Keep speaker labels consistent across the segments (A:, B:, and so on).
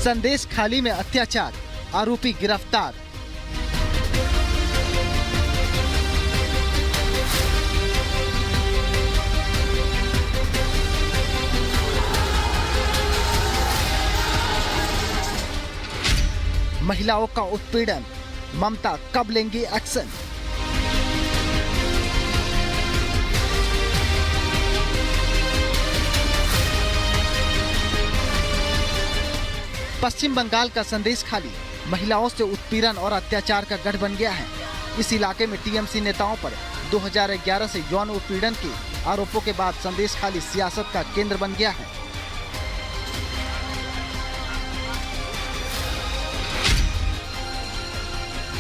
A: संदेश खाली में अत्याचार, आरोपी गिरफ्तार। महिलाओं का उत्पीड़न, ममता कब लेंगे एक्शन? पश्चिम बंगाल का संदेश खाली महिलाओं से उत्पीड़न और अत्याचार का गढ़ बन गया है। इस इलाके में टीएमसी नेताओं पर 2011 से यौन उत्पीड़न के आरोपों के बाद संदेश खाली सियासत का केंद्र बन गया है।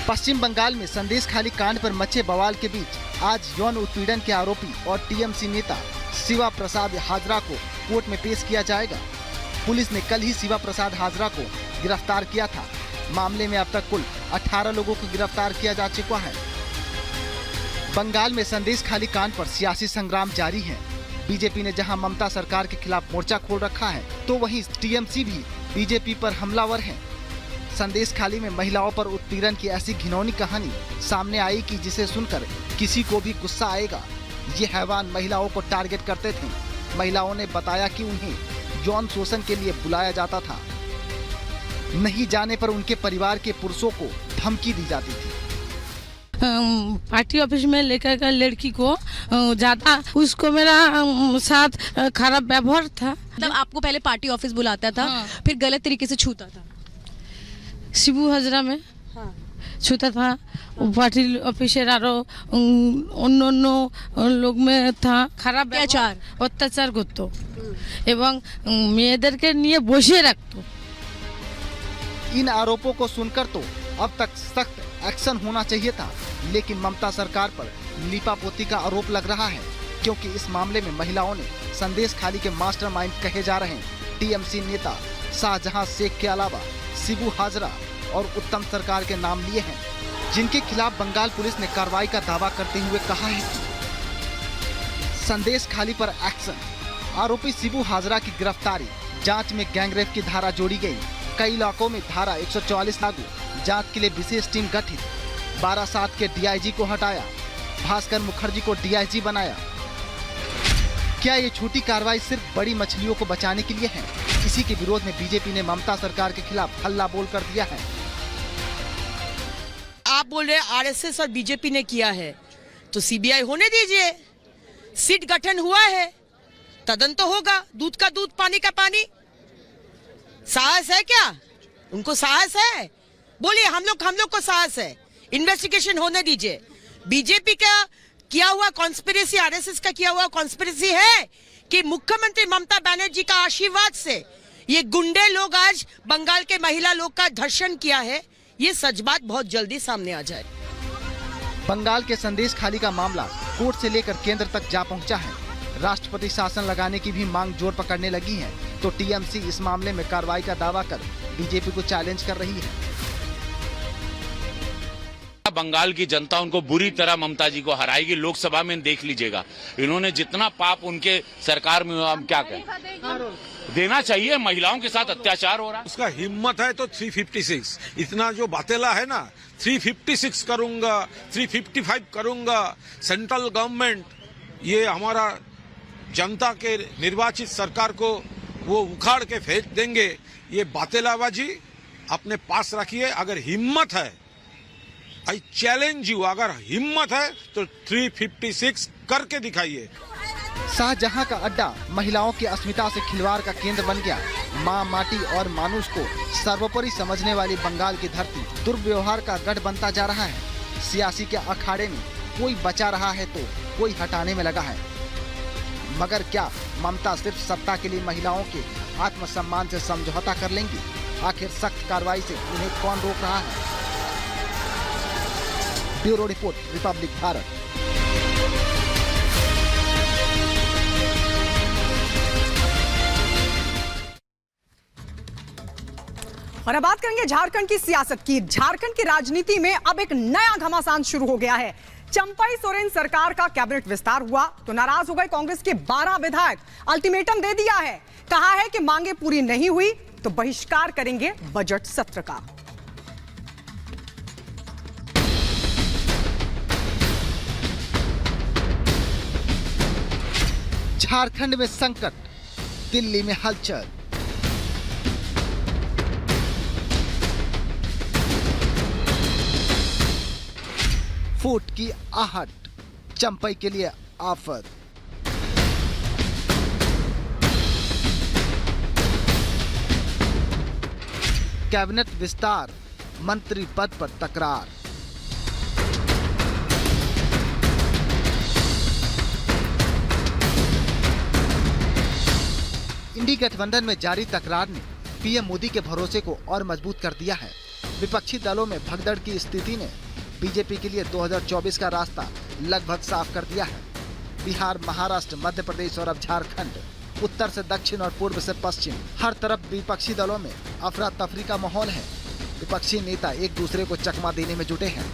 A: पश्चिम बंगाल में संदेश खाली कांड पर मचे बवाल के बीच आज यौन उत्पीड़न के आरोपी और टीएमसी नेता शिवा प्रसाद हाजरा को कोर्ट में पेश किया जाएगा। पुलिस ने कल ही शिवा प्रसाद हाजरा को गिरफ्तार किया था। मामले में अब तक कुल 18 लोगों को गिरफ्तार किया जा चुका है। बंगाल में संदेश खाली कांड पर सियासी संग्राम जारी है। बीजेपी ने जहां ममता सरकार के खिलाफ मोर्चा खोल रखा है, तो वहीं टीएमसी भी बीजेपी पर हमलावर है। संदेश खाली में महिलाओं पर उत्पीड़न की ऐसी घिनौनी कहानी सामने आई कि जिसे सुनकर किसी को भी गुस्सा आएगा। ये हैवान महिलाओं को टारगेट करते थे। महिलाओं ने बताया कि उन्हें यौन शोषण के लिए बुलाया जाता था। नहीं जाने पर उनके परिवार के पुरुषों को धमकी दी जाती थी।
B: पार्टी ऑफिस में लेकर गए लड़की को ज्यादा उसको मेरा साथ खराब व्यवहार था।
C: मतलब आपको पहले पार्टी ऑफिस बुलाता था, फिर गलत तरीके से छूता था।
B: शिबू हजरा में छूता था। पार्टी ऑफिसर अन्य लोग में था খারাপ অত্যাচার করতো এবং মেয়েদেরকে নিয়ে বসে রাখতো।
A: इन आरोपों को सुनकर तो अब तक सख्त एक्शन होना चाहिए था, लेकिन ममता सरकार पर लीपापोती का आरोप लग रहा है, क्योंकि इस मामले में महिलाओं ने संदेश खाली के मास्टरमाइंड कहे जा रहे हैं टीएमसी नेता शाहजहां शेख के अलावा शिबू हाजरा और उत्तम सरकार के नाम लिए हैं, जिनके खिलाफ बंगाल पुलिस ने कार्रवाई का दावा करते हुए कहा है कि संदेश खाली पर एक्शन। आरोपी शिबू हाजरा की गिरफ्तारी, जांच में गैंगरेप की धारा जोड़ी गई। कई इलाकों में धारा 144 लागू, जांच के लिए विशेष टीम गठित। 12/7 के डीआईजी को हटाया, भास्कर मुखर्जी को डीआईजी बनाया। क्या ये छोटी कार्रवाई सिर्फ बड़ी मछलियों को बचाने के लिए है? इसी के विरोध में बीजेपी ने ममता सरकार के खिलाफ हल्ला बोल कर दिया है।
D: आप बोल रहे आरएसएस और बीजेपी ने किया है, तो सीबीआई होने दीजिए। सीट गठन हुआ है, तदन तो होगा। दूध का दूध, पानी का पानी। साहस है क्या? उनको साहस है? बोलिए, हम लोग को साहस है। इन्वेस्टिगेशन होने दीजिए। बीजेपी का किया हुआ कॉन्स्पिरेसी, आरएसएस का किया हुआ कॉन्स्पिरेसी है कि मुख्यमंत्री ममता बनर्जी का आशीर्वाद से ये गुंडे लोग आज बंगाल के महिला लोग का धर्षण किया है। ये सच बात बहुत जल्दी सामने आ जाए।
A: बंगाल के संदेश खाली का मामला कोर्ट से लेकर केंद्र तक जा पहुंचा है। राष्ट्रपति शासन लगाने की भी मांग जोर पकड़ने लगी है, तो टीएमसी इस मामले में कार्रवाई का दावा कर बीजेपी को चैलेंज कर रही है।
E: बंगाल की जनता उनको बुरी तरह ममता जी को हराएगी। लोकसभा में देख लीजिएगा, इन्होंने जितना पाप उनके सरकार में हम क्या कहें, देना चाहिए। महिलाओं के साथ अत्याचार हो रहा है।
F: उसका हिम्मत है तो 356, इतना जो बातेला है ना, 356 करूंगा, 355 करूंगा। सेंट्रल गवर्नमेंट ये हमारा जनता के निर्वाचित सरकार को वो उखाड़ के फेंक देंगे। ये बातेलाबाजी अपने पास रखिए। अगर हिम्मत है, आई चैलेंज यू, अगर हिम्मत है तो 356 करके दिखाइए।
A: शाहजहां का अड्डा महिलाओं की अस्मिता से खिलवाड़ का केंद्र बन गया। मां, माटी और मानुष को सर्वोपरि समझने वाली बंगाल की धरती दुर्व्यवहार का गढ़ बनता जा रहा है। सियासी के अखाड़े में कोई बचा रहा है तो कोई हटाने में लगा है। मगर क्या ममता सिर्फ सत्ता के लिए महिलाओं के आत्मसम्मान से समझौता कर लेंगी? आखिर सख्त कार्रवाई से उन्हें कौन रोक रहा है? Bureau report, Republic Bharat.
G: और अब बात करेंगे झारखंड की सियासत की। झारखंड की राजनीति में अब एक नया घमासान शुरू हो गया है। चंपई सोरेन सरकार का कैबिनेट विस्तार हुआ तो नाराज हो गए कांग्रेस के 12 विधायक। अल्टीमेटम दे दिया है, कहा है कि मांगे पूरी नहीं हुई तो बहिष्कार करेंगे बजट सत्र का।
A: झारखंड में संकट, दिल्ली में हलचल। फूट की आहट, चंपई के लिए आफत। कैबिनेट विस्तार, मंत्री पद पर तकरार। इंडी गठबंधन में जारी तकरार ने पीएम मोदी के भरोसे को और मजबूत कर दिया है। विपक्षी दलों में भगदड़ की स्थिति ने बीजेपी के लिए 2024 का रास्ता लगभग साफ कर दिया है। बिहार, महाराष्ट्र, मध्य प्रदेश और अब झारखंड, उत्तर से दक्षिण और पूर्व से पश्चिम, हर तरफ विपक्षी दलों में अफरा तफरी का माहौल है। विपक्षी नेता एक दूसरे को चकमा देने में जुटे हैं।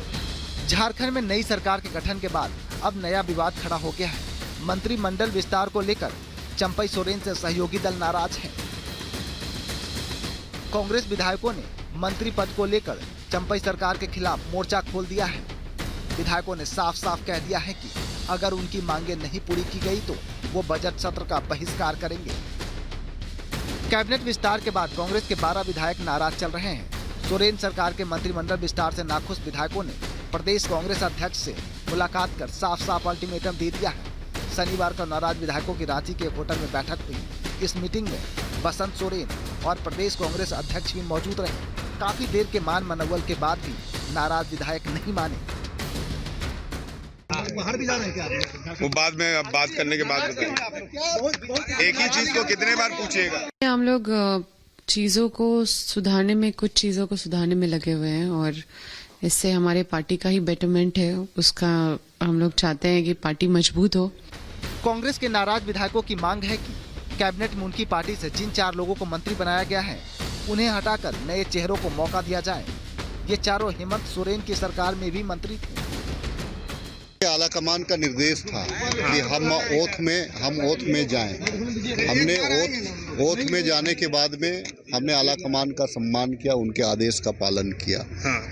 A: झारखंड में नई सरकार के गठन के बाद अब नया विवाद खड़ा हो गया है। मंत्रिमंडल विस्तार को लेकर चंपई सोरेन से सहयोगी दल नाराज हैं। कांग्रेस विधायकों ने मंत्री पद को लेकर चंपई सरकार के खिलाफ मोर्चा खोल दिया है। विधायकों ने साफ साफ कह दिया है कि अगर उनकी मांगे नहीं पूरी की गई तो वो बजट सत्र का बहिष्कार करेंगे। कैबिनेट विस्तार के बाद कांग्रेस के 12 विधायक नाराज चल रहे हैं। सोरेन सरकार के मंत्रिमंडल विस्तार से नाखुश विधायकों ने प्रदेश कांग्रेस अध्यक्ष से मुलाकात कर साफ साफ अल्टीमेटम दे दिया है। शनिवार को नाराज विधायकों की रांची के एक होटल में बैठक हुई। इस मीटिंग में बसंत सोरेन और प्रदेश कांग्रेस अध्यक्ष भी मौजूद रहे। काफी देर के मान मनौवल के बाद भी नाराज विधायक नहीं माने।
H: बाहर भी जाना है क्या? वो बाद में, अब बात करने के बाद बताएंगे। एक ही चीज को कितने बार पूछिएगा?
I: हम लोग चीजों को सुधारने में, कुछ चीजों को सुधारने में लगे हुए हैं और इससे हमारे पार्टी का ही बेटरमेंट है। उसका हम लोग चाहते हैं कि पार्टी मजबूत हो।
A: कांग्रेस के नाराज विधायकों की मांग है कि कैबिनेट में उनकी पार्टी से जिन 4 लोगों को मंत्री बनाया गया है उन्हें हटाकर नए चेहरों को मौका दिया जाए। ये चारों हेमंत सोरेन की सरकार में भी मंत्री थे।
J: आला कमान का निर्देश था कि हम ओथ में जाएं। हमने ओथ में जाने के बाद में हमने आला कमान का सम्मान किया, उनके आदेश का पालन किया।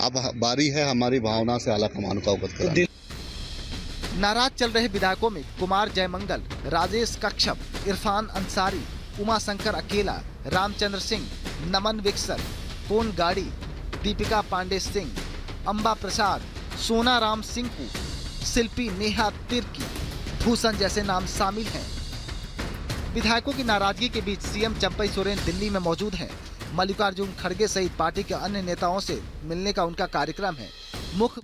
J: अब बारी है हमारी भावना से आला कमान का अवगत कराने।
A: नाराज चल रहे विधायकों में कुमार जयमंगल, राजेश कश्यप, इरफान अंसारी, उमाशंकर अकेला, रामचंद्र सिंह, नमन विक्सर, पोन गाड़ी, दीपिका पांडे सिंह, अंबा प्रसाद, सोना राम सिंकू, शिल्पी नेहा तिर्की, भूषण जैसे नाम शामिल हैं। विधायकों की नाराजगी के बीच सीएम चंपई सोरेन दिल्ली में मौजूद हैं। मल्लिकार्जुन खड़गे सहित पार्टी के अन्य नेताओं से मिलने का उनका कार्यक्रम है। मुख्य